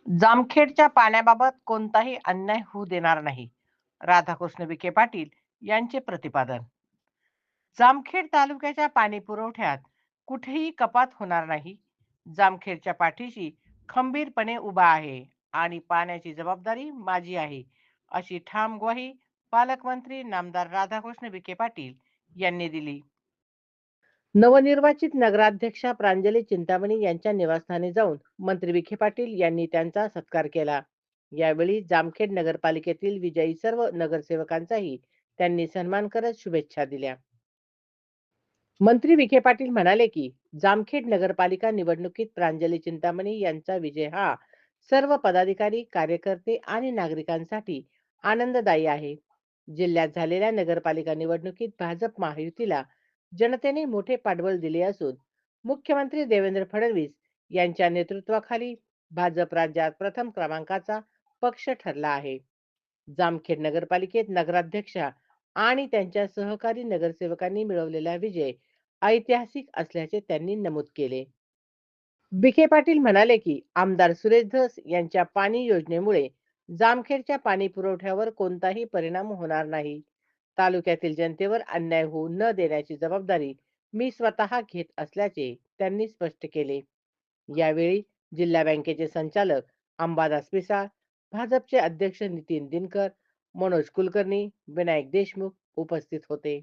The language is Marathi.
जामखेडच्या पाण्याबाबत कोणताही अन्याय होऊ देणार नाही, राधाकृष्ण विखे पाटील यांचे प्रतिपादन. जामखेड तालुक्याच्या पाणी पुरवठ्यात कुठेही कपात होणार नाही. जामखेडच्या पाठीशी खंबीरपणे उभा आहे आणि पाण्याची जबाबदारी माझी आहे, अशी ठाम ग्वाही पालकमंत्री नामदार राधाकृष्ण विखे पाटील यांनी दिली. नवनिर्वाचित नगराध्यक्षा प्रांजली चिंतामणी यांच्या निवासस्थानी जाऊन मंत्री विखे पाटील यांनी त्यांचा सत्कार केला. यावेळी जामखेड नगरपालिकेतील विजयी सर्व नगरसेवकांचाही त्यांनी सन्मान करत शुभेच्छा दिल्या. मंत्री विखे पाटील म्हणाले की जामखेड नगरपालिका निवडणुकीत प्रांजली चिंतामणी यांचा विजय हा सर्व पदाधिकारी, कार्यकर्ते आणि नागरिकांसाठी आनंददायी आहे. जिल्ह्यात झालेल्या नगरपालिका निवडणुकीत भाजप महायुतीला जनतेने मोठे पाठबळ दिले असून मुख्यमंत्री देवेंद्र फडणवीस यांच्या नेतृत्वाखाली भाजप राज्यात प्रथम क्रमांकाचा पक्ष ठरला आहे. जामखेड नगरपालिकेत नगराध्यक्षा आणि त्यांच्या सहकारी नगरसेवकांनी मिळवलेला विजय ऐतिहासिक असल्याचे त्यांनी नमूद केले. विखे पाटील म्हणाले की आमदार सुरेश धस यांच्या पाणी योजनेमुळे जामखेडच्या पाणी पुरवठ्यावर कोणताही परिणाम होणार नाही. तालुक्यातील जनतेवर अन्याय होऊ न देण्याची जबाबदारी मी स्वतः घेत असल्याचे त्यांनी स्पष्ट केले. यावेळी जिल्हा बँकेचे संचालक अंबादास पिसाळ, भाजपचे अध्यक्ष नितीन दिनकर, मनोज कुलकर्णी, विनायक देशमुख उपस्थित होते.